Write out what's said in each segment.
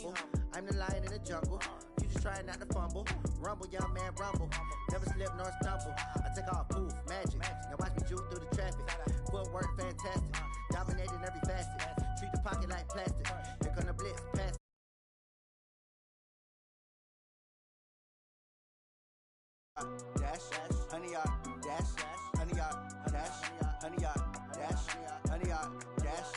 humble. I'm the lion in the jungle. You just trying not to fumble. Rumble, young man, rumble. Never slip nor stumble. I take off, poof, magic. Now watch me juke through the traffic. Footwork fantastic. Dominating every facet. Treat the pocket like plastic. Here come the blitz, pass. Dash, honey yard, dash, honey yard, dash, honey yard, dash, honey yard, dash.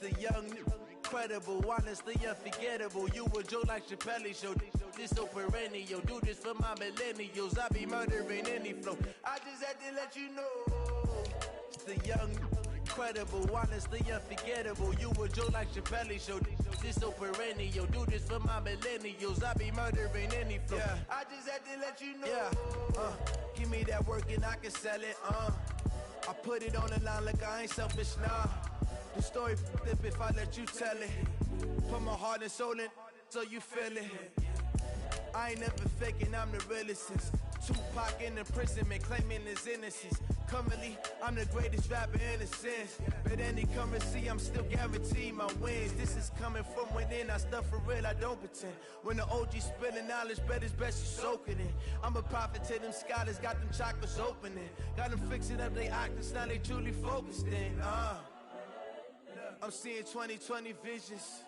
The young, incredible, honestly unforgettable. You a joke like Chappelle show. This so perennial. Do this for my millennials. I be murdering any flow. I just had to let you know. It's the young, incredible, honestly unforgettable. You a joke like Chappelle show. This so perennial. Do this for my millennials. I be murdering any flow. Yeah. I just had to let you know. Yeah. Give me that work and I can sell it. I put it on the line like I ain't selfish, nah. The story flip if I let you tell it. Put my heart and soul in so you feel it. I ain't never faking, I'm the realest since Tupac in imprisonment, claiming his innocence. Currently, I'm the greatest rapper in a sense. But any currency, I'm still guaranteed my wins. This is coming from within, I stuff for real, I don't pretend. When the OG spilling knowledge, bet it's best you soak it in. I'm a prophet to them scholars, got them chakras opening. Got them fixing up they octaves, now they truly focused in. I'm seeing 2020 visions,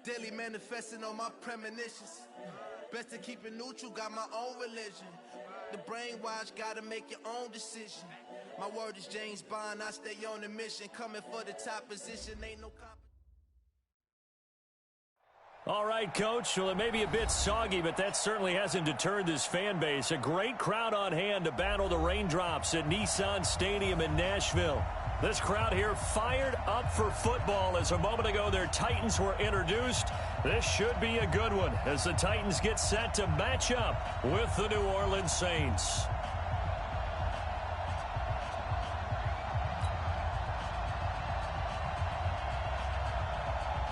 daily manifesting on my premonitions. Best to keep it neutral, got my own religion. The brainwash, gotta make your own decision. My word is James Bond, I stay on the mission. Coming for the top position, ain't no competition. All right, Coach. Well, it may be a bit soggy, but that certainly hasn't deterred this fan base. A great crowd on hand to battle the raindrops at Nissan Stadium in Nashville. This crowd here fired up for football as a moment ago their Titans were introduced. This should be a good one as the Titans get set to match up with the New Orleans Saints.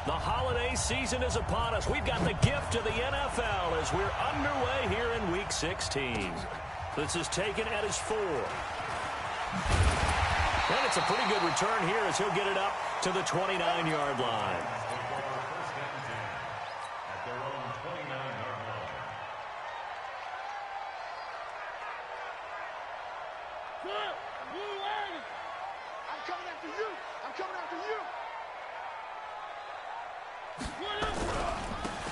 The holiday season is upon us. We've got the gift of the NFL as we're underway here in Week 16. This is taken at his 4. And it's a pretty good return here as he'll get it up to the 29-yard line. I'm coming after you. I'm coming after you.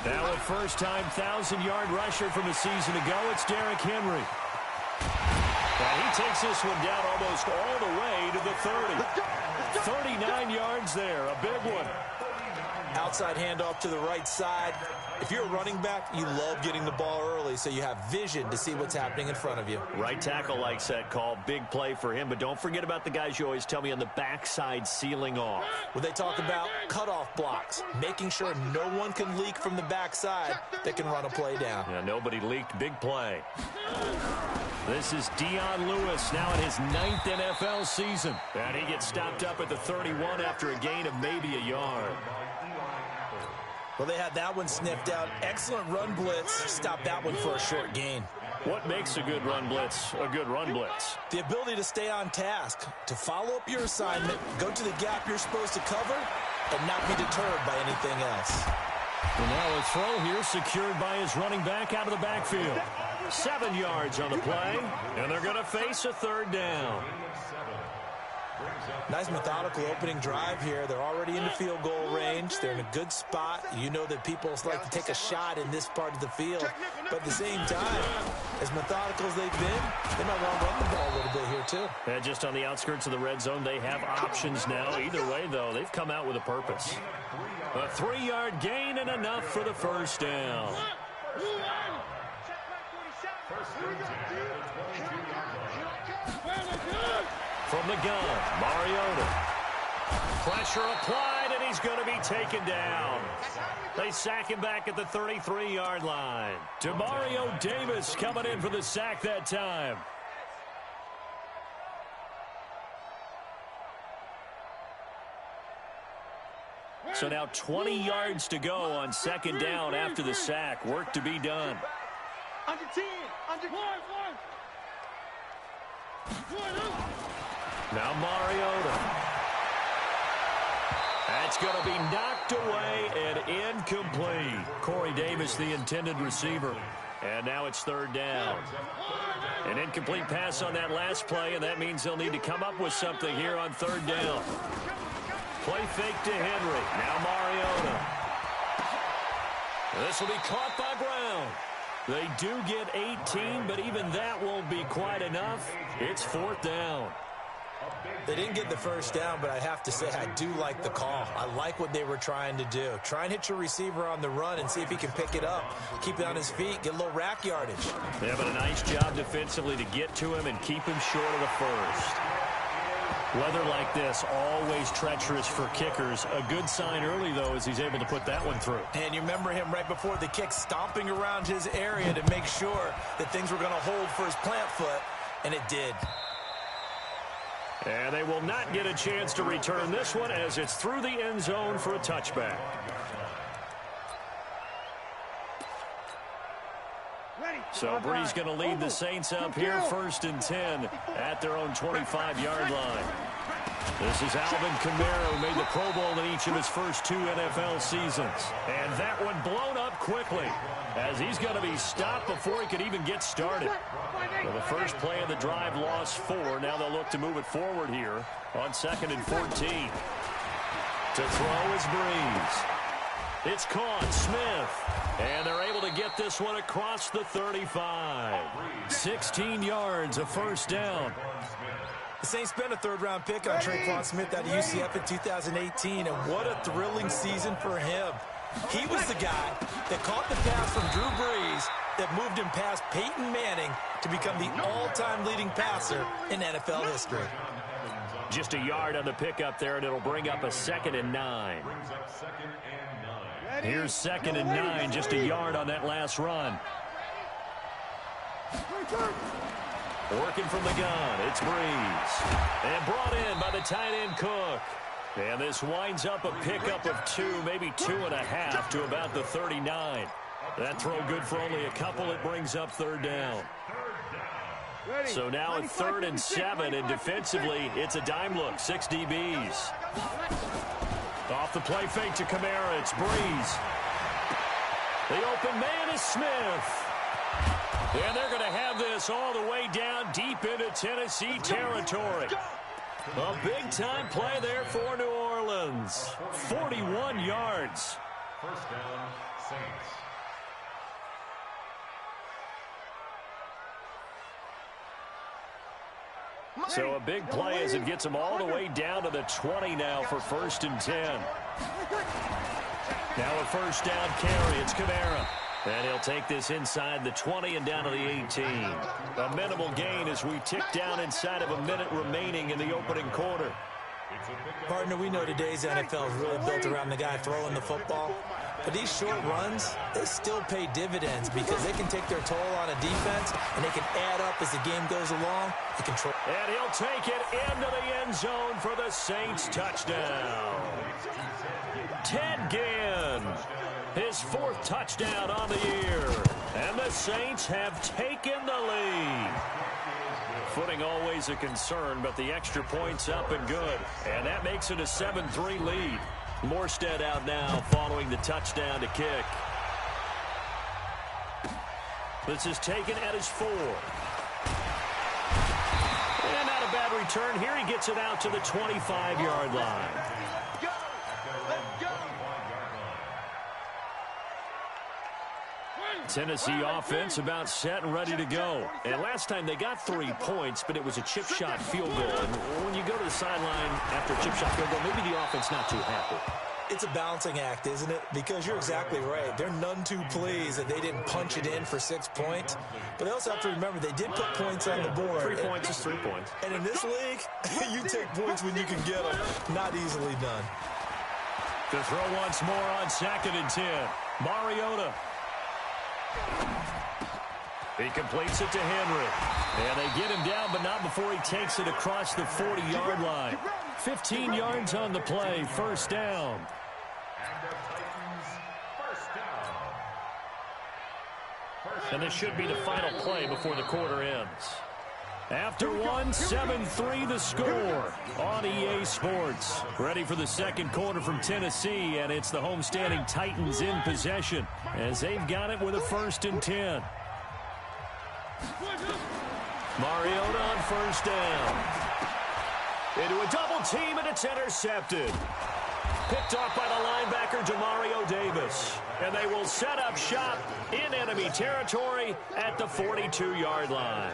Now a first-time 1,000-yard rusher from a season ago, it's Derrick Henry. And he takes this one down almost all the way to the 30. 39 yards there, a big one. Outside handoff to the right side. If you're a running back, you love getting the ball early so you have vision to see what's happening in front of you. Right tackle likes that call. Big play for him, but don't forget about the guys you always tell me on the backside sealing off. When they talk about cutoff blocks, making sure no one can leak from the backside that can run a play down. Yeah, nobody leaked. Big play. This is Dion Lewis now in his 9th NFL season. And he gets stopped up at the 31 after a gain of maybe a yard. Well, they had that one sniffed out. Excellent run blitz. Stopped that one for a short gain. What makes a good run blitz a good run blitz? The ability to stay on task, to follow up your assignment, go to the gap you're supposed to cover, and not be deterred by anything else. And now a throw here secured by his running back out of the backfield. 7 yards on the play, and they're going to face a third down. Nice methodical opening drive here. They're already in the field goal range. They're in a good spot. You know that people like to take a shot in this part of the field. But at the same time, as methodical as they've been, they might want to run the ball a little bit here too. Yeah, just on the outskirts of the red zone, they have options now. Either way, though, they've come out with a purpose. A 3-yard gain and enough for the first down. From the gun, Mariota. Pressure applied, and he's going to be taken down. They sack him back at the 33-yard line. Demario Davis coming in for the sack that time. So now 20 yards to go on second down after the sack. Work to be done. Under 10. Under 1. Now Mariota. That's going to be knocked away and incomplete. Corey Davis, the intended receiver. And now it's third down. An incomplete pass on that last play, and that means they'll need to come up with something here on third down. Play fake to Henry. Now Mariota. This will be caught by Brown. They do get 18, but even that won't be quite enough. It's fourth down. They didn't get the first down, but I have to say I do like the call. I like what they were trying to do. Try and hit your receiver on the run and see if he can pick it up. Keep it on his feet, get a little rack yardage. Yeah, but a nice job defensively to get to him and keep him short of the first. Weather like this, always treacherous for kickers. A good sign early, though, is he's able to put that one through. And you remember him right before the kick stomping around his area to make sure that things were going to hold for his plant foot, and it did. And they will not get a chance to return this one as it's through the end zone for a touchback. So Bree's going to lead the Saints up here, 1st and 10 at their own 25-yard line. This is Alvin Kamara, who made the Pro Bowl in each of his first 2 NFL seasons. And that one blown up quickly as he's going to be stopped before he could even get started. Well, the first play of the drive lost 4. Now they'll look to move it forward here on 2nd and 14. To throw is Breeze. It's caught, Smith, and they're able to get this one across the 35. 16 yards, a first down. The Saints spent a third-round pick on Traquan Smith out of UCF in 2018, and what a thrilling season for him. He was the guy that caught the pass from Drew Brees that moved him past Peyton Manning to become the all-time leading passer in NFL history. Just a yard on the pickup there, and it'll bring up a 2nd and 9. Here's 2nd and 9, just a yard on that last run. Working from the gun, it's Breeze. And brought in by the tight end Cook. And this winds up a pickup of 2, maybe 2.5 to about the 39. That throw good for only a couple. It brings up third down. So now at 3rd and 7, and defensively, it's a dime look, 6 DBs. Off the play fake to Kamara, it's Breeze. The open man is Smith. And they're going to have this all the way down deep into Tennessee territory. A big-time play there for New Orleans. 41 yards. First down, Saints. So a big play as it gets them all the way down to the 20 now for 1st and 10. Now a first down carry. It's Kamara. And he'll take this inside the 20 and down to the 18. A minimal gain as we tick down inside of a minute remaining in the opening quarter. Partner, we know today's NFL is really built around the guy throwing the football. But these short runs, they still pay dividends because they can take their toll on a defense and they can add up as the game goes along. They control. And he'll take it into the end zone for the Saints touchdown. Ted Ginn, his 4th touchdown on the year. And the Saints have taken the lead. Footing always a concern, but the extra point's up and good. And that makes it a 7-3 lead. Morstead out now following the touchdown to kick. This is taken at his 4. And not a bad return. Here he gets it out to the 25-yard line. Tennessee offense about set and ready to go. And last time they got 3 points, but it was a chip shot field goal. And when you go to the sideline after a chip shot field goal, maybe the offense not too happy. It's a balancing act, isn't it? Because you're exactly right. They're none too pleased that they didn't punch it in for 6 points. But they also have to remember they did put points on the board. 3 points is 3 points. And in this league, you take points when you can get them. Not easily done. To throw once more on 2nd and 10. Mariota. He completes it to Henry. And they get him down, but not before he takes it across the 40-yard line. 15 yards on the play, first down. And the Titans first down. And this should be the final play before the quarter ends. After one, 7-3 the score on EA Sports. Ready for the second quarter from Tennessee, and it's the homestanding Titans in possession as they've got it with a 1st and 10. Mariota on first down. Into a double team, and it's intercepted. Picked off by the linebacker, Demario Davis. And they will set up shop in enemy territory at the 42-yard line.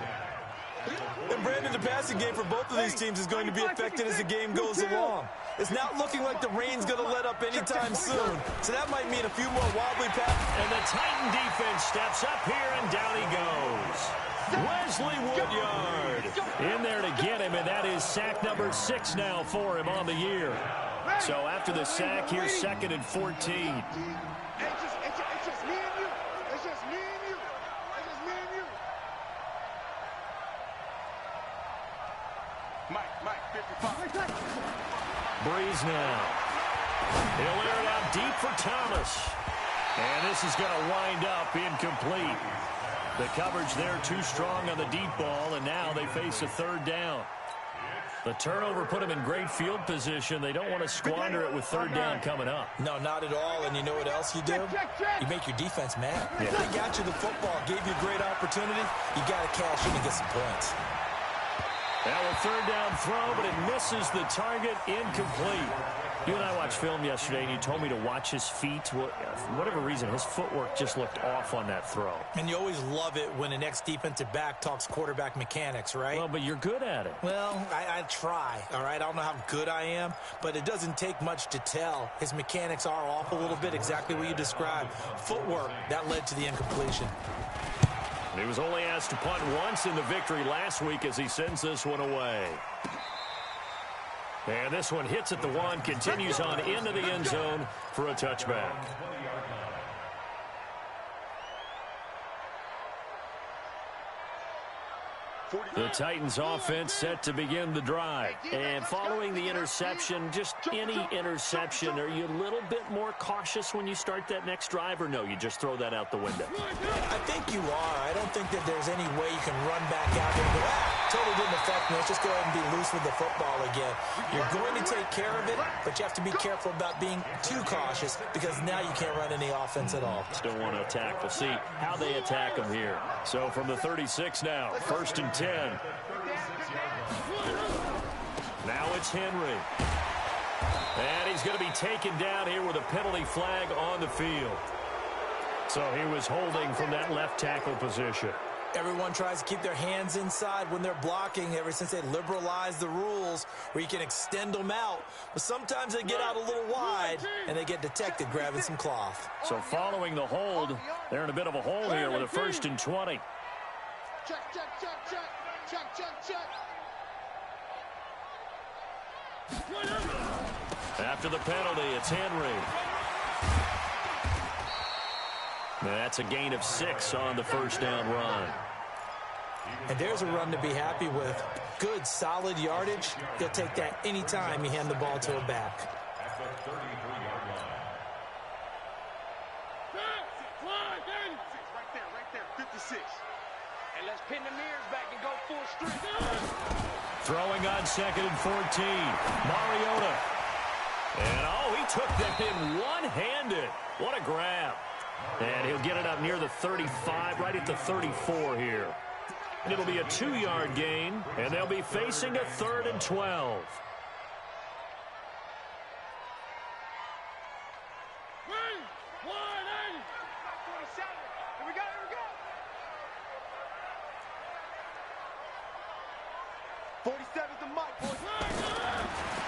And Brandon, the passing game for both of these teams is going to be affected as the game goes along. It's not looking like the rain's going to let up anytime soon. So that might mean a few more wobbly passes. And the Titan defense steps up here, and down he goes. Wesley Woodyard in there to get him, and that is sack number 6 now for him on the year. So after the sack, here's 2nd and 14. It's just me and you. It's just me and you. It's just me and you. Mike, 55. Breeze now. He'll air it out deep for Thomas. And this is going to wind up incomplete. The coverage there too strong on the deep ball, and now they face a 3rd down. The turnover put them in great field position. They don't want to squander it with 3rd down coming up. No, not at all. And you know what else you do? You make your defense mad. Yeah. They got you the football, gave you a great opportunity. You got to cash in and get some points. Now a 3rd down throw, but it misses the target, incomplete. You and I watched film yesterday, and you told me to watch his feet. Well, for whatever reason, his footwork just looked off on that throw. And you always love it when an ex-defensive back talks quarterback mechanics, right? Well, but you're good at it. Well, I try, all right? I don't know how good I am, but it doesn't take much to tell. His mechanics are off a little bit, exactly what you described. Footwork, that led to the incompletion. He was only asked to punt once in the victory last week as he sends this one away. And this one hits at the 1, continues on into the end zone for a touchback. The Titans offense set to begin the drive. And following the interception, just any interception, are you a little bit more cautious when you start that next drive, or no, you just throw that out the window? I think you are. I don't think that there's any way you can run back out there and go, totally didn't affect me. Let's just go ahead and be loose with the football again. You're going to take care of it, but you have to be careful about being too cautious because now you can't run any offense at all. Still want to attack. We'll see how they attack him here. So from the 36 now, 1st and 10. Now it's Henry. And he's going to be taken down here with a penalty flag on the field. So he was holding from that left tackle position. Everyone tries to keep their hands inside when they're blocking ever since they liberalized the rules where you can extend them out. But sometimes they get out a little wide and they get detected grabbing some cloth. So following the hold, they're in a bit of a hole here with a 1st and 20. Check. After the penalty, it's Henry. That's a gain of 6 on the 1st down run. And there's a run to be happy with. Good, solid yardage. He'll take that anytime you hand the ball to a back. At the 33-yard line. Right there, 56. And let's pin the mirrors back and go full strength. Throwing on 2nd and 14. Mariota. And, he took that in one-handed. What a grab. And he'll get it up near the 35, right at the 34 here. And it'll be a 2-yard gain, and they'll be facing a 3rd and 12.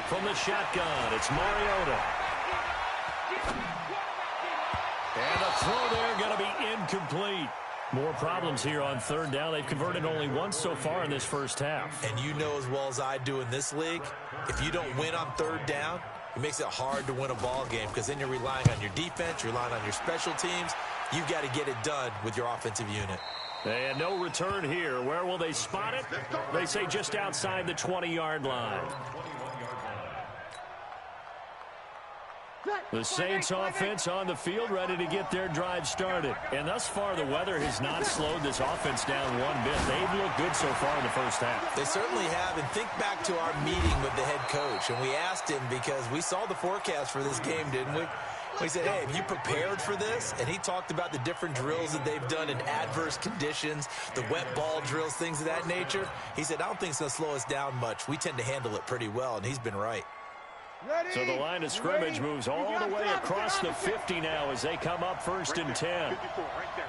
From the shotgun, it's Mariota. And the throw there going to be incomplete. More problems here on 3rd down. They've converted only once so far in this first half. And you know as well as I do in this league, if you don't win on 3rd down, it makes it hard to win a ball game because then you're relying on your defense, you're relying on your special teams. You've got to get it done with your offensive unit. And no return here. Where will they spot it? They say just outside the 20-yard line. The Saints offense on the field, ready to get their drive started. And thus far, the weather has not slowed this offense down one bit. They've looked good so far in the first half. They certainly have. And think back to our meeting with the head coach. And we asked him, because we saw the forecast for this game, didn't we? We said, hey, have you prepared for this? And he talked about the different drills that they've done in adverse conditions, the wet ball drills, things of that nature. He said, I don't think it's going to slow us down much. We tend to handle it pretty well, and he's been right. So the line of scrimmage moves all the way across the 50 now as they come up first and 10. 54, right there.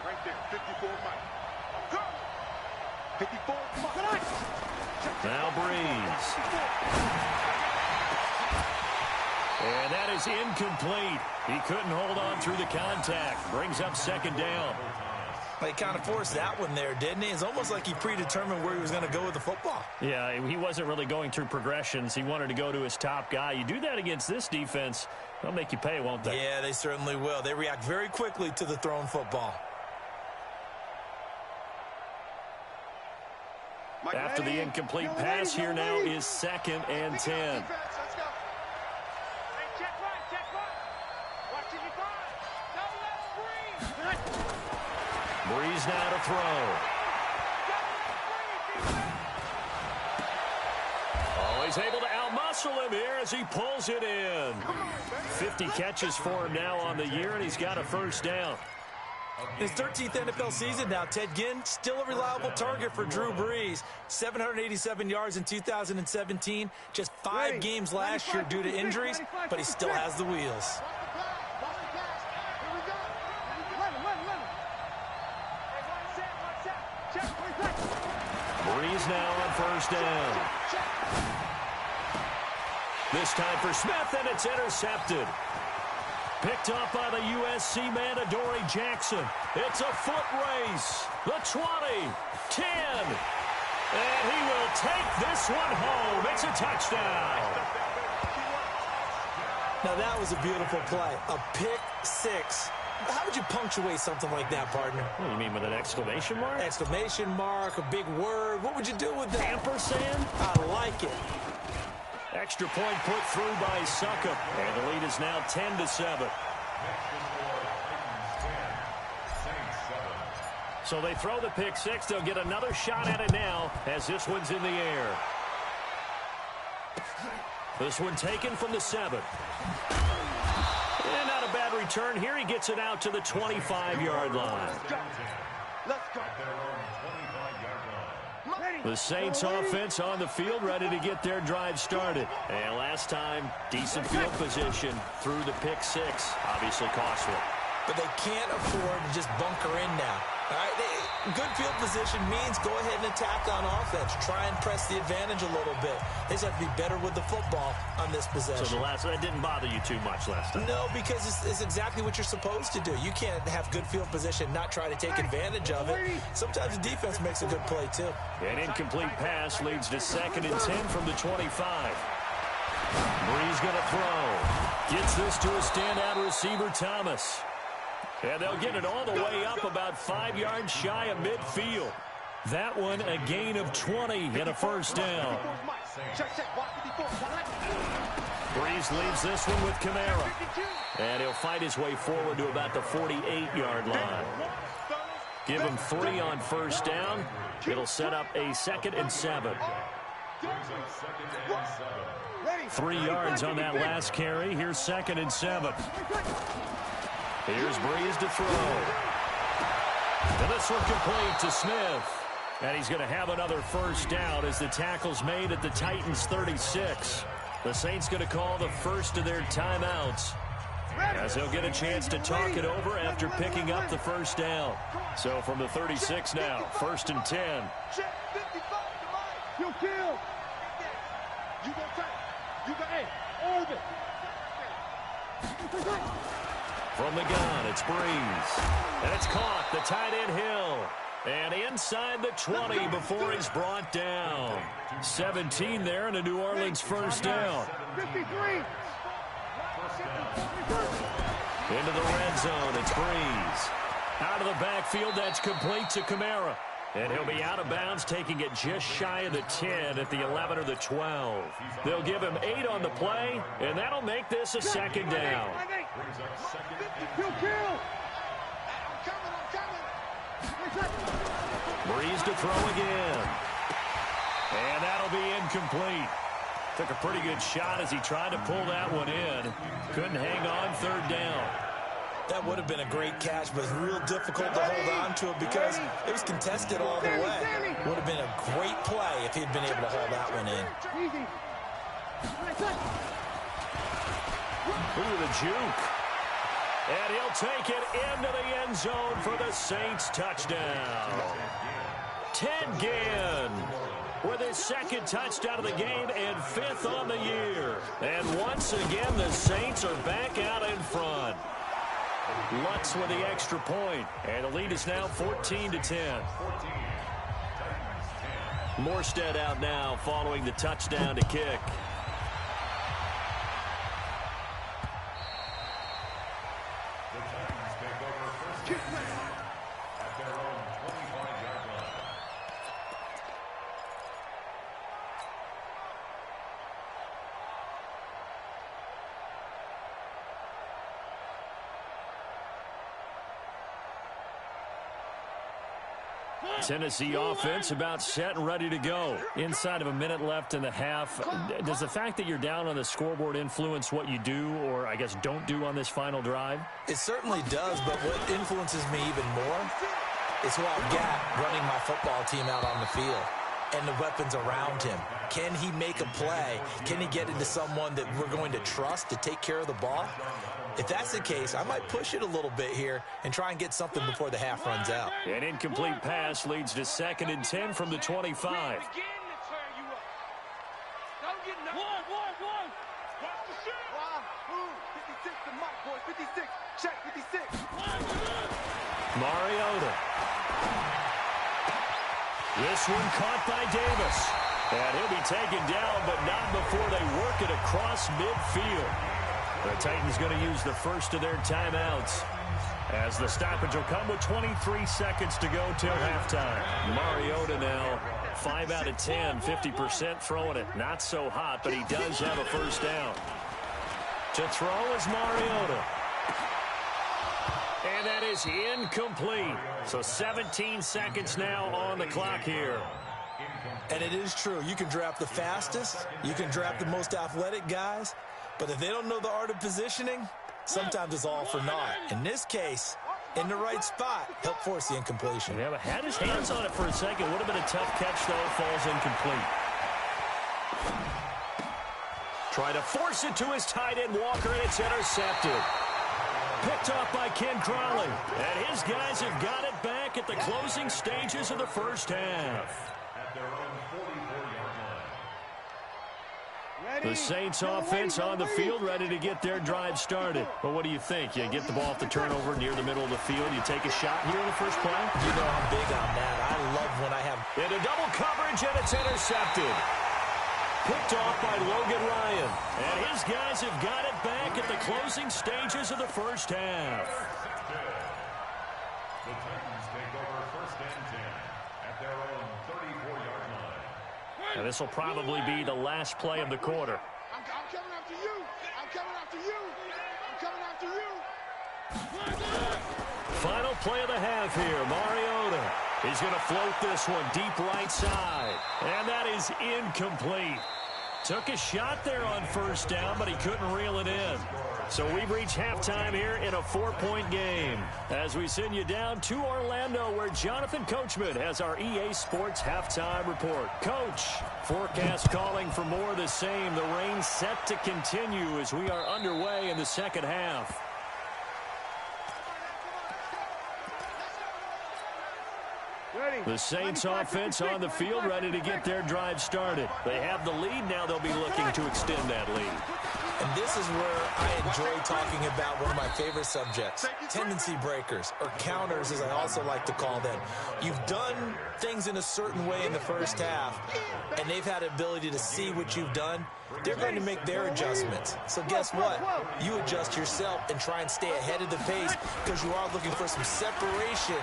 54, Mike. 54, Now Breeze. And that is incomplete. He couldn't hold on through the contact. Brings up second down. He kind of forced that one there, didn't he? It's almost like he predetermined where he was going to go with the football. Yeah, he wasn't really going through progressions. He wanted to go to his top guy. You do that against this defense, they'll make you pay, won't they? Yeah, they certainly will. They react very quickly to the thrown football. After the incomplete pass, here now is second and 10. Breeze now to throw. Oh, he's able to outmuscle him here as he pulls it in. 50 catches for him now on the year, and he's got a first down. His 13th NFL season now, Ted Ginn, still a reliable target for Drew Brees. 787 yards in 2017, just 5 games last year due to injuries, but he still has the wheels. Breeze now on first down. This time for Smith, and it's intercepted. Picked up by the USC man, Adoree Jackson. It's a foot race. The 20, 10. And he will take this one home. It's a touchdown. Now that was a beautiful play. A pick six. How would you punctuate something like that, partner? What do you mean, with an exclamation mark? Exclamation mark, a big word. What would you do with that? Ampersand? I like it. Extra point put through by Succop. And the lead is now 10-7. So they throw the pick six. They'll get another shot at it now as this one's in the air. This one taken from the 7. And not a bad return here. He gets it out to the 25-yard line. Let's go. The Saints offense on the field, ready to get their drive started. And last time, decent field position through the pick six. Obviously costly. But they can't afford to just bunker in now. All right? Good field position means go ahead and attack on offense. Try and press the advantage a little bit. They just have to be better with the football on this possession. So that didn't bother you too much last time? No, because it's exactly what you're supposed to do. You can't have good field position, not try to take advantage of it. Sometimes the defense makes a good play, too. An incomplete pass leads to 2nd and 10 from the 25. Breeze going to throw. Gets this to a standout receiver, Thomas. And they'll get it all the way up about 5 yards shy of midfield. That one a gain of 20 and a first down. Breeze leaves this one with Kamara. And he'll fight his way forward to about the 48-yard line. Give him 3 on first down. It'll set up a 2nd and 7. 3 yards on that last carry. Here's 2nd and 7. Here's Breeze to throw. And this one complete to Smith. And he's going to have another first down as the tackle's made at the Titans' 36. The Saints going to call the first of their timeouts, as they'll get a chance to talk it over after picking up the first down. So from the 36 now, 1st and 10. You kill. You go tight. You go, hey, orbit. From the gun, it's Breeze. And it's caught, the tight end Hill. And inside the 20 before he's brought down. 17 there and a New Orleans first down. 53. Into the red zone, it's Breeze. Out of the backfield, that's complete to Kamara. And he'll be out of bounds, taking it just shy of the 10 at the 11 or the 12. They'll give him 8 on the play, and that'll make this a second down. Breeze to throw again. And that'll be incomplete. Took a pretty good shot as he tried to pull that one in. Couldn't hang on, third down. That would have been a great catch, but it's real difficult to hold on to it because it was contested all the way. Would have been a great play if he'd been able to hold that one in. Ooh, the juke. And he'll take it into the end zone for the Saints touchdown. Ted Ginn with his second touchdown of the game and 5th on the year. And once again, the Saints are back out in front. Lutz with the extra point, and the lead is now 14-10. Morstead out now following the touchdown to kick. Tennessee offense about set and ready to go. Inside of a minute left in the half. Does the fact that you're down on the scoreboard influence what you do or, I guess, don't do on this final drive? It certainly does, but what influences me even more is who I've got running my football team out on the field and the weapons around him. Can he make a play? Can he get into someone that we're going to trust to take care of the ball? If that's the case, I might push it a little bit here and try and get something before the half runs out. An incomplete pass leads to 2nd and 10 from the 25. Mariota. This one caught by Davis. And he'll be taken down, but not before they work it across midfield. The Titans going to use the first of their timeouts as the stoppage will come with 23 seconds to go till halftime. Mariota now 5 out of 10, 50% throwing it. Not so hot, but he does have a first down. To throw is Mariota. And that is incomplete. So 17 seconds now on the clock here. And it is true. You can draft the fastest. You can draft the most athletic guys. But if they don't know the art of positioning, sometimes it's all for naught. In this case, in the right spot, help force the incompletion. Yeah, but had his hands on it for a second. Would have been a tough catch, though. Falls incomplete. Try to force it to his tight end, Walker, and it's intercepted. Picked off by Ken Crawley. And his guys have got it back at the closing stages of the first half. The Saints offense on the field, ready to get their drive started. But what do you think? You get the ball off the turnover near the middle of the field. You take a shot here in the first play? You know I'm big on that. I love when I have... Into double coverage, and it's intercepted. Picked off by Logan Ryan. And his guys have got it back at the closing stages of the first half. The Titans take over 1st and 10 at their own 34-yard line. And this will probably be the last play of the quarter. I'm coming after you. I'm coming after you. I'm coming after you. Final play of the half here. Mariota. He's going to float this one deep right side. And that is incomplete. Took a shot there on first down, but he couldn't reel it in. So we've reached halftime here in a 4-point game as we send you down to Orlando where Jonathan Coachman has our EA Sports halftime report. Coach, forecast calling for more of the same. The rain set to continue as we are underway in the second half. The Saints offense on the field ready to get their drive started. They have the lead. Now they'll be looking to extend that lead. And this is where I enjoy talking about one of my favorite subjects, tendency breakers, or counters as I also like to call them. You've done things in a certain way in the first half, and they've had the ability to see what you've done they're going to make their adjustments. So guess what? You adjust yourself and try and stay ahead of the pace because you are looking for some separation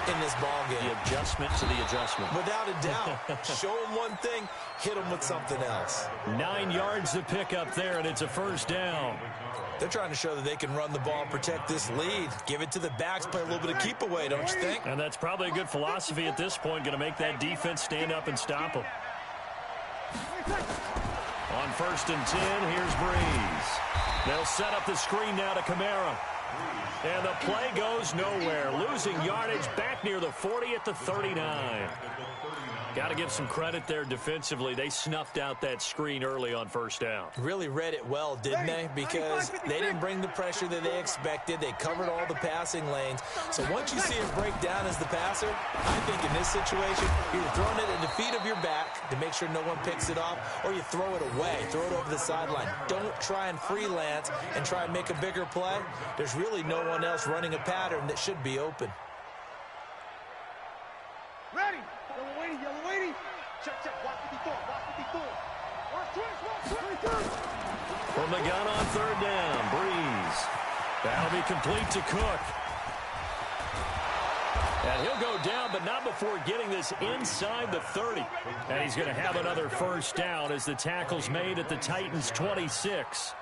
in this ball game. The adjustment to the adjustment. Without a doubt. Show them one thing, hit them with something else. 9 yards to pick up there, and it's a first down. They're trying to show that they can run the ball and protect this lead. Give it to the backs, play a little bit of keep away, don't you think? And that's probably a good philosophy at this point, going to make that defense stand up and stop them. On 1st and 10, here's Breeze. They'll set up the screen now to Kamara. And the play goes nowhere. Losing yardage back near the 40 at the 39. Got to give some credit there defensively. They snuffed out that screen early on 1st down. Really read it well, didn't they? Because they didn't bring the pressure that they expected. They covered all the passing lanes. So once you see it break down as the passer, I think in this situation, you're throwing it at the feet of your back to make sure no one picks it off, or you throw it away, throw it over the sideline. Don't try and freelance and try and make a bigger play. There's really no one else running a pattern that should be open. Ready. Yellow waiting. Check. Watch 54. From the gun on 3rd down, Breeze. That'll be complete to Cook. And he'll go down, but not before getting this inside the 30. And he's going to have another 1st down as the tackle's made at the Titans' 26.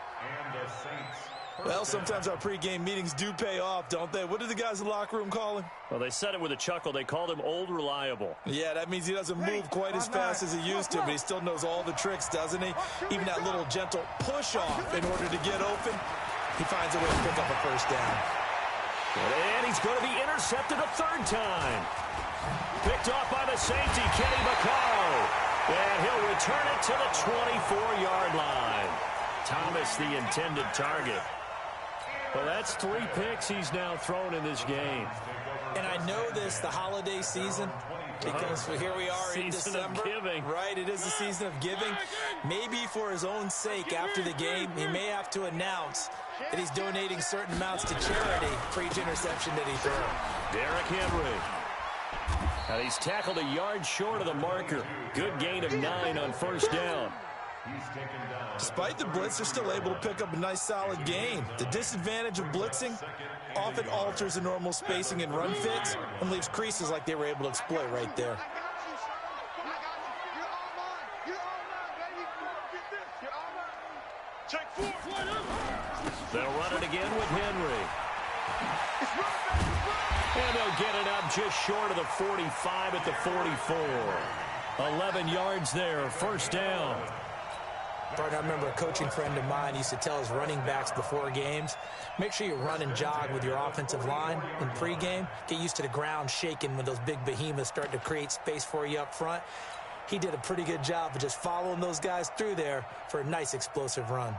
Well, sometimes our pregame meetings do pay off, don't they? What do the guys in the locker room call him? Well, they said it with a chuckle. They called him Old Reliable. Yeah, that means he doesn't move quite as fast as he used to, but he still knows all the tricks, doesn't he? Even that little gentle push-off in order to get open, he finds a way to pick up a 1st down. And he's going to be intercepted a 3rd time. Picked off by the safety, Kenny McCall. And he'll return it to the 24-yard line. Thomas, the intended target. Well, that's 3 picks he's now thrown in this game. And I know this, the holiday season, because here we are in December. Season of giving. Right, it is the season of giving. Maybe for his own sake, after the game, he may have to announce that he's donating certain amounts to charity for each interception that he throws. Derrick Henry. And he's tackled a yard short of the marker. Good gain of 9 on 1st down. Despite the blitz, they're still able to pick up a nice, solid gain. The disadvantage of blitzing often alters the normal spacing and run fits and leaves creases like they were able to exploit right there. They'll run it again with Henry. And they'll get it up just short of the 45 at the 44. 11 yards there, 1st down. Partner, I remember a coaching friend of mine used to tell his running backs before games, make sure you run and jog with your offensive line in pregame. Get used to the ground shaking when those big behemoths start to create space for you up front. He did a pretty good job of just following those guys through there for a nice explosive run.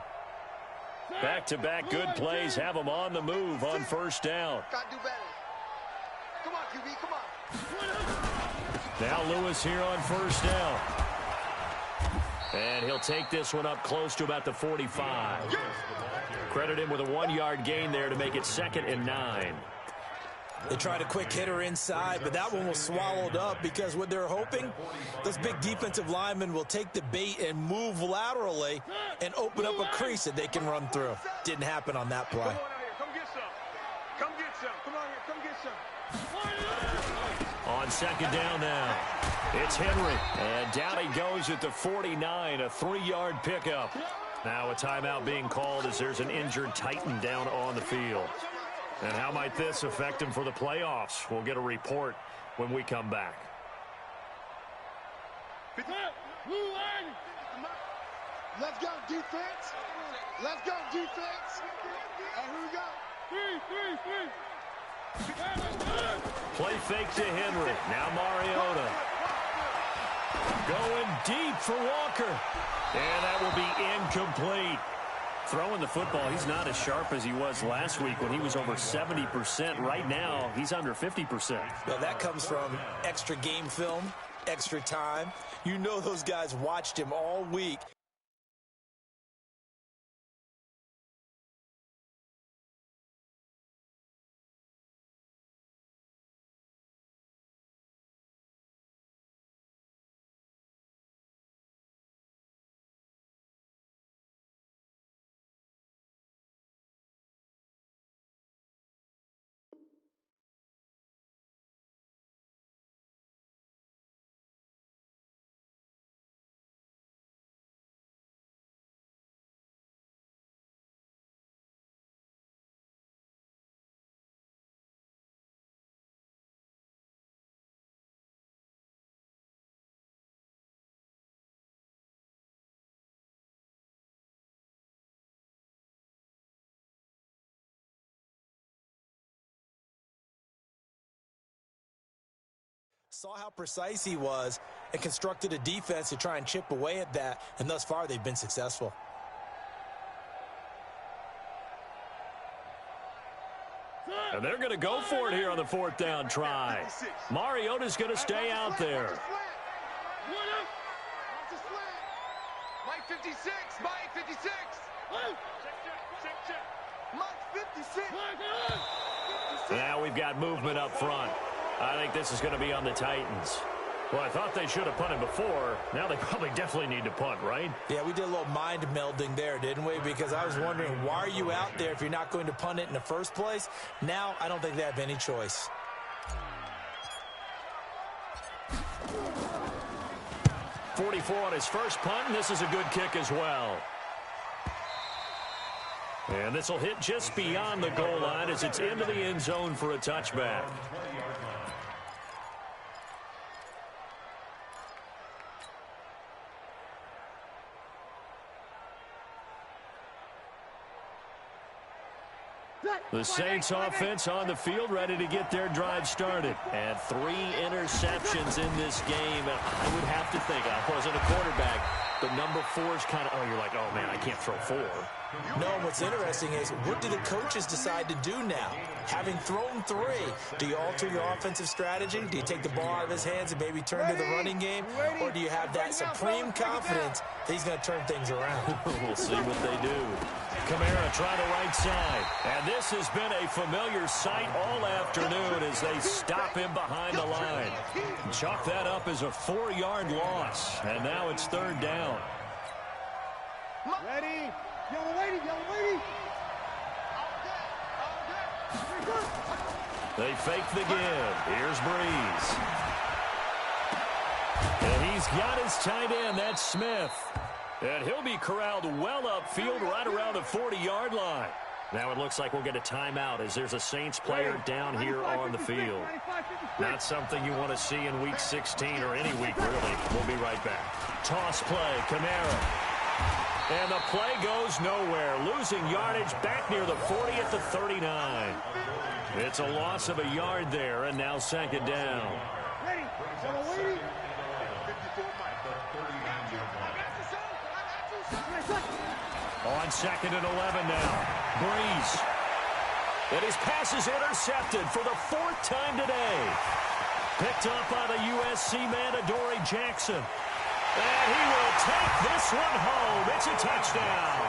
Back-to-back good plays have them on the move on 1st down. Gotta do better. Come on, QB, come on. Now Lewis here on 1st down. And he'll take this one up close to about the 45. Credit him with a 1-yard gain there to make it 2nd and 9. They tried a quick hitter inside, but that one was swallowed up because what they're hoping, those big defensive linemen will take the bait and move laterally and open up a crease that they can run through. Didn't happen on that play. Come get some. Come get some. Come on here. Come get some. On 2nd down now, it's Henry. And down he goes at the 49, a 3-yard pickup. Now a timeout being called as there's an injured Titan down on the field. And how might this affect him for the playoffs? We'll get a report when we come back. Let's go, defense. Let's go, defense. And here we go. Three. Play fake to Henry. Now Mariota. Going deep for Walker. And that will be incomplete. Throwing the football, he's not as sharp as he was last week when he was over 70%. Right now, he's under 50%. Well, that comes from extra game film, extra time. You know those guys watched him all week. Saw how precise he was and constructed a defense to try and chip away at that, and thus far they've been successful. And they're going to go for it here on the 4th down try. Mariota's going to stay out there. Mike 56, Mike 56. Mike 56. Now we've got movement up front. I think this is going to be on the Titans. Well, I thought they should have punted before. Now they probably definitely need to punt, right? Yeah, we did a little mind melding there, didn't we? Because I was wondering, why are you out there if you're not going to punt it in the first place? Now I don't think they have any choice. .44 on his first punt, and this is a good kick as well. And this will hit just beyond the goal line as it's into the end zone for a touchback. The Saints offense on the field, ready to get their drive started. And 3 interceptions in this game. I would have to think, I wasn't a quarterback, but number 4 is kind of, you're like, oh, man, I can't throw 4. No, what's interesting is, what do the coaches decide to do now? Having thrown 3, do you alter your offensive strategy? Do you take the ball out of his hands and maybe turn to the running game? Or do you have that supreme confidence that he's going to turn things around? We'll see what they do. Kamara try the right side. And this has been a familiar sight all afternoon as they stop him behind the line. Chalk that up as a 4-yard loss. And now it's 3rd down. Ready? Yellow lady, yellow lady. They fake the give. Here's Breeze. And he's got his tight end. That's Smith. And he'll be corralled well upfield right around the 40-yard line. Now it looks like we'll get a timeout as there's a Saints player down here on the field. Not something you want to see in Week 16 or any week, really. We'll be right back. Toss play, Kamara. And the play goes nowhere. Losing yardage back near the 40 at the 39. It's a loss of a yard there, and now 2nd down. Ready? Yellow lady. On 2nd and 11 now. Breeze. And his pass is intercepted for the 4th time today. Picked up by the USC man, Adoree Jackson. And he will take this one home. It's a touchdown.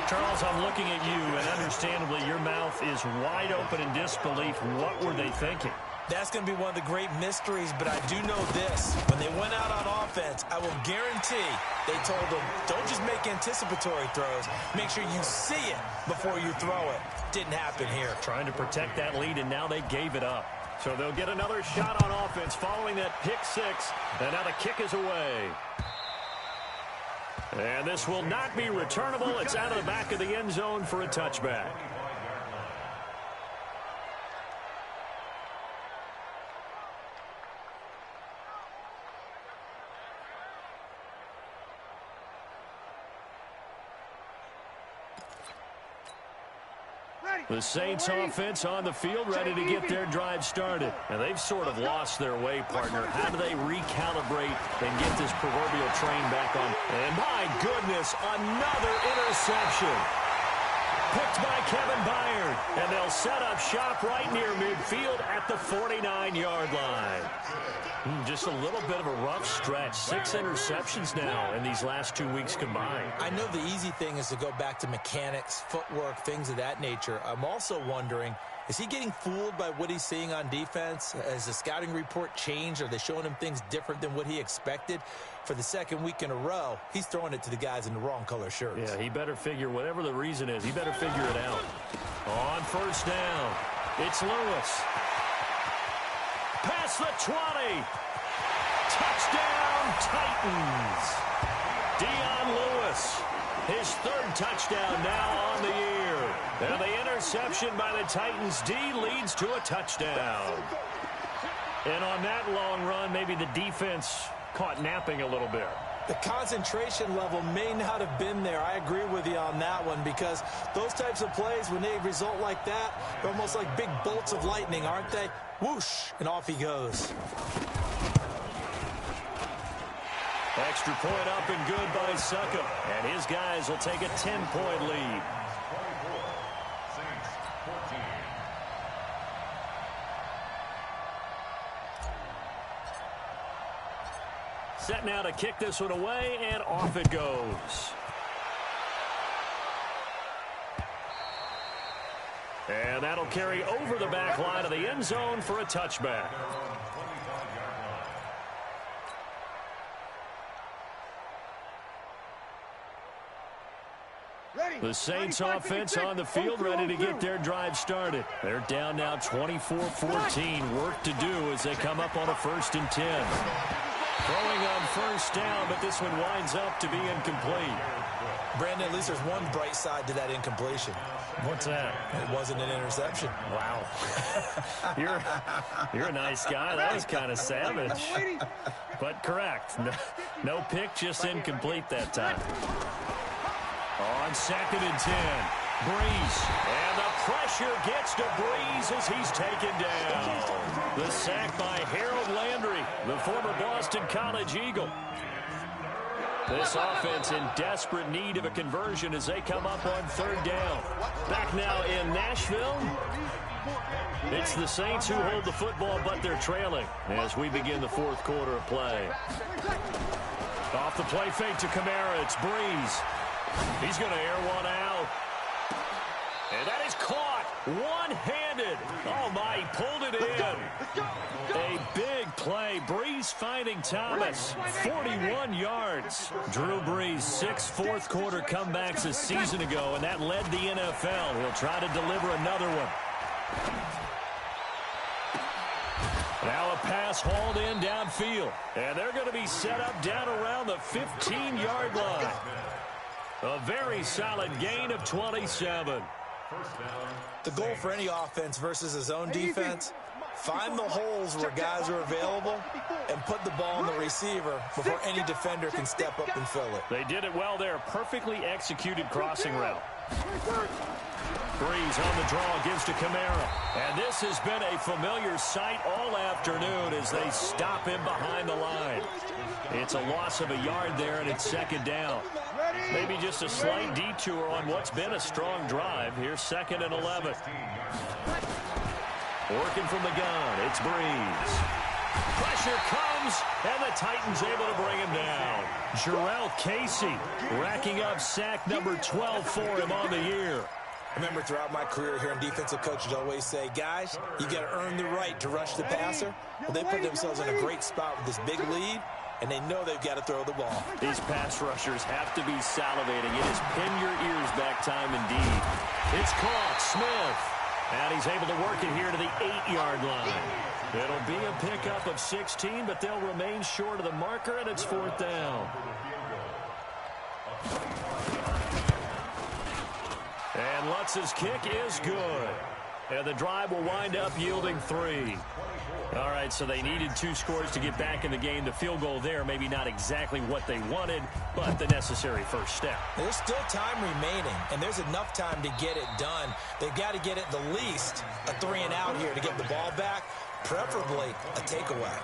Charles, I'm looking at you, and understandably your mouth is wide open in disbelief. What were they thinking? That's going to be one of the great mysteries, but I do know this. When they went out on offense, I will guarantee they told them, don't just make anticipatory throws. Make sure you see it before you throw it. Didn't happen here. Trying to protect that lead, and now they gave it up. So they'll get another shot on offense following that pick 6, and now the kick is away. And this will not be returnable. It's out of the back of the end zone for a touchback. The Saints offense on the field ready to get their drive started. And they've sort of lost their way, partner. How do they recalibrate and get this proverbial train back on? And my goodness, another interception. Picked by Kevin Byard. And they'll set up shop right near midfield at the 49-yard line. Just a little bit of a rough stretch. 6 interceptions now in these last 2 weeks combined. I know the easy thing is to go back to mechanics, footwork, things of that nature. I'm also wondering, is he getting fooled by what he's seeing on defense? Has the scouting report changed? Are they showing him things different than what he expected? For the 2nd week in a row, he's throwing it to the guys in the wrong color shirts. Yeah, he better figure, whatever the reason is, he better figure it out. On 1st down, it's Lewis. Past the 20. Touchdown, Titans. Dion Lewis, his 3rd touchdown now on the year. And the interception by the Titans D leads to a touchdown. And on that long run, maybe the defense caught napping a little bit. The concentration level may not have been there. I agree with you on that one, because those types of plays, when they result like that, they're almost like big bolts of lightning, aren't they? Whoosh, and off he goes. Extra point up and good by Suckup. And his guys will take a 10-point lead. Set now to kick this one away, and off it goes. And that'll carry over the back line of the end zone for a touchback. The Saints offense on the field, ready to get their drive started. They're down now 24-14. Work to do as they come up on a 1st and 10. Throwing on 1st down, but this one winds up to be incomplete. Brandon, at least there's one bright side to that incompletion. What's that? It wasn't an interception. Wow. You're a nice guy. That was kind of savage. But correct. No pick, just incomplete that time. On 2nd and 10, Breeze. And the pressure gets to Breeze as he's taken down. The sack by Harold Landry, the former Boston College Eagle. This offense in desperate need of a conversion as they come up on 3rd down. Back now in Nashville. It's the Saints who hold the football, but they're trailing as we begin the 4th quarter of play. Off the play fake to Kamara, it's Breeze. He's going to air one out. And that is caught one-handed. Oh, my, he pulled it in. A big play. Breeze finding Thomas. 41 yards. Drew Brees, 6 fourth-quarter comebacks a season ago, and that led the NFL. He'll try to deliver another one. Now a pass hauled in downfield. And they're going to be set up down around the 15-yard line. A very solid gain of 27. The goal for any offense versus a zone defense, find the holes where guys are available and put the ball on the receiver before any defender can step up and fill it. They did it well there. Perfectly executed crossing route. Breeze on the draw, gives to Kamara. And this has been a familiar sight all afternoon as they stop him behind the line. It's a loss of a yard there, and it's 2nd down. Maybe just a slight detour on what's been a strong drive. Here's 2nd and 11. Working from the gun, it's Breeze. Pressure comes, and the Titans able to bring him down. Jarrell Casey racking up sack number 12 for him on the year. I remember throughout my career hearing defensive coaches always say, guys, you got to earn the right to rush the passer. Well, they put themselves in a great spot with this big lead, and they know they've got to throw the ball. These pass rushers have to be salivating. It is pin your ears back time indeed. It's caught. Smith. And he's able to work it here to the 8-yard line. It'll be a pickup of 16, but they'll remain short of the marker, and it's 4th down. And Lutz's kick is good. And the drive will wind up yielding 3. All right, so they needed 2 scores to get back in the game. The field goal there, maybe not exactly what they wanted, but the necessary first step. There's still time remaining, and there's enough time to get it done. They've got to get it the least a 3-and-out here to get the ball back, preferably a takeaway.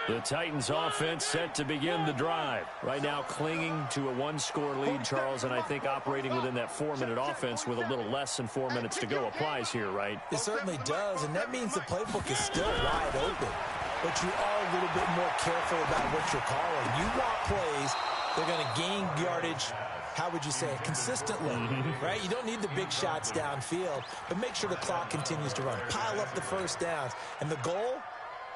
The Titans offense set to begin the drive. Right now clinging to a 1-score lead, Charles, and I think operating within that 4-minute offense with a little less than 4 minutes to go applies here, right? It certainly does, and that means the playbook is still wide open. But you are a little bit more careful about what you're calling. You want plays that are going to gain yardage, how would you say it, consistently, right? You don't need the big shots downfield, but make sure the clock continues to run. Pile up the first downs, and the goal,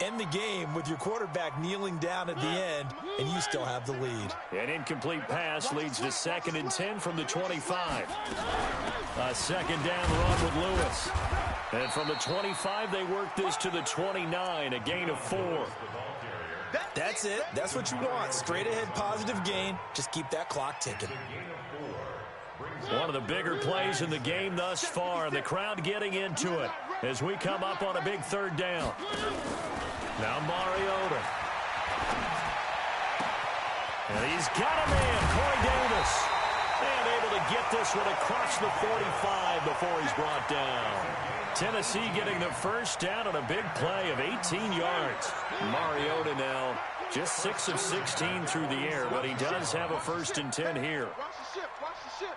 end the game with your quarterback kneeling down at the end, and you still have the lead. An incomplete pass leads to 2nd and 10 from the 25. A 2nd down run with Lewis. And from the 25, they work this to the 29, a gain of 4. That's it. That's what you want. Straight ahead positive gain. Just keep that clock ticking. One of the bigger plays in the game thus far. The crowd getting into it as we come up on a big third down. Now Mariota. And he's got a man, Corey Davis. And able to get this one across the 45 before he's brought down. Tennessee getting the first down on a big play of 18 yards. Mariota now just 6 of 16 through the air, but he does have a 1st and 10 here. Watch the ship, watch the ship.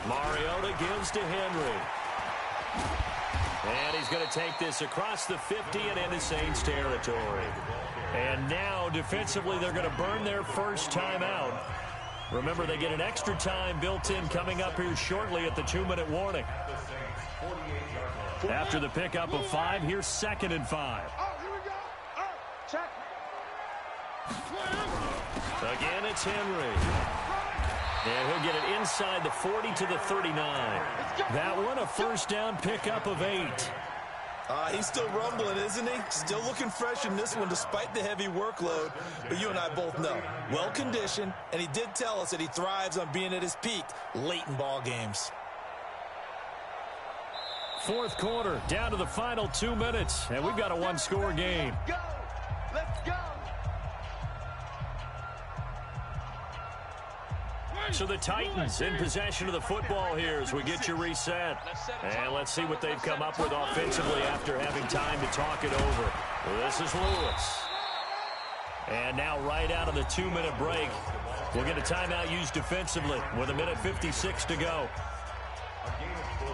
Mariota gives to Henry. And he's going to take this across the 50 and into Saints territory. And now, defensively, they're going to burn their first timeout. Remember, they get an extra time built in coming up here shortly at the 2-minute warning. After the pickup of 5, here's 2nd and 5. Oh, here we go. All right, check. Again, it's Henry. And he'll get it inside the 40 to the 39. That one, a first down pickup of 8. He's still rumbling, isn't he? Still looking fresh in this one despite the heavy workload. But you and I both know, well-conditioned, and he did tell us that he thrives on being at his peak late in ball games. 4th quarter, down to the final 2 minutes, and we've got a 1-score game. Go. Let's go. So the Titans in possession of the football here as we get you reset. And let's see what they've come up with offensively after having time to talk it over. This is Lewis. And now right out of the 2-minute break, we'll get a timeout used defensively with 1:56 to go.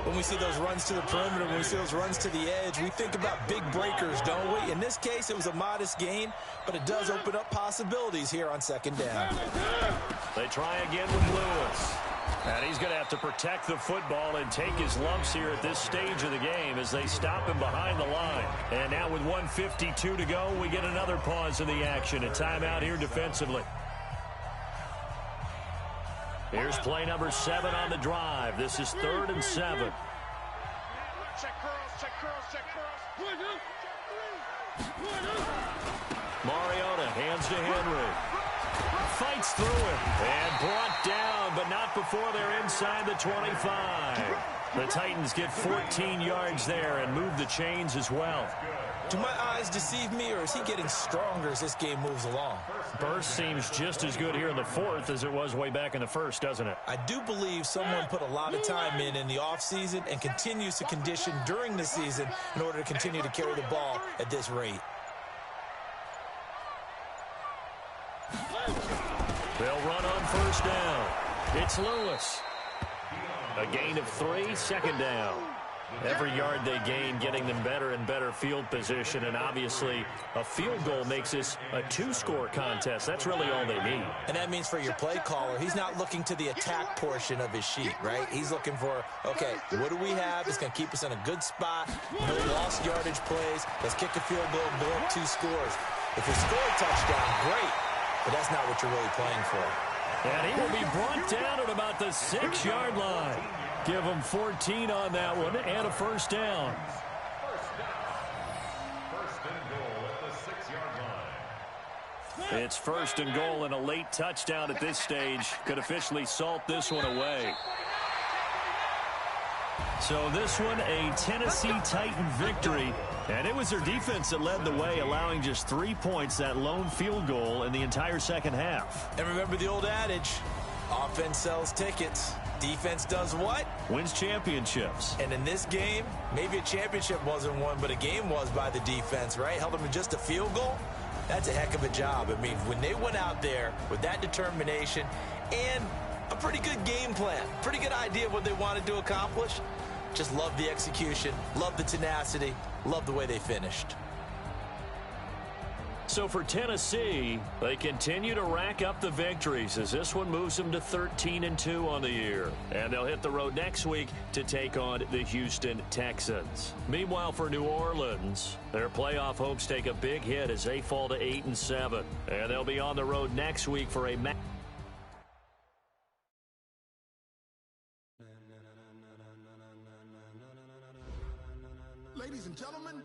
When we see those runs to the perimeter, when we see those runs to the edge, we think about big breakers, don't we? In this case, it was a modest gain, but it does open up possibilities here on 2nd down. They try again with Lewis. And he's going to have to protect the football and take his lumps here at this stage of the game as they stop him behind the line. And now with 1:52 to go, we get another pause in the action. A timeout here defensively. Here's play number 7 on the drive. This is 3rd and 7. Check curls, check curls, check curls. Mariota hands to Henry. Fights through it and brought down, but not before they're inside the 25. The Titans get 14 yards there and move the chains as well. Do my eyes deceive me, or is he getting stronger as this game moves along? Burst seems just as good here in the 4th as it was way back in the 1st, doesn't it? I do believe someone put a lot of time in the offseason and continues to condition during the season in order to continue to carry the ball at this rate. They'll run on 1st down. It's Lewis. A gain of 3, 2nd down. Every yard they gain getting them better and better field position, and obviously a field goal makes this a 2-score contest. That's really all they need. And that means for your play caller, he's not looking to the attack portion of his sheet, right? He's looking for, okay, what do we have that's going to keep us in a good spot? No lost yardage plays. Let's kick a field goal and go up 2 scores. If you score a touchdown, great, but that's not what you're really playing for. And he will be brought down at about the 6-yard line. Give him 14 on that one and a 1st down. First and goal at the 6-yard line. It's 1st and goal and a late touchdown at this stage could officially salt this one away. So this one, a Tennessee Titan victory. And it was their defense that led the way, allowing just 3 points, that lone field goal in the entire 2nd half. And remember the old adage, offense sells tickets. Defense does what? Wins championships. And in this game, maybe a championship wasn't won, but a game was by the defense, right? Held them to just a field goal. That's a heck of a job. I mean, when they went out there with that determination and a pretty good game plan, pretty good idea of what they wanted to accomplish, just love the execution, love the tenacity, love the way they finished. So for Tennessee, they continue to rack up the victories as this one moves them to 13-2 on the year. And they'll hit the road next week to take on the Houston Texans. Meanwhile, for New Orleans, their playoff hopes take a big hit as they fall to 8-7. And they'll be on the road next week for a match. Ladies and gentlemen,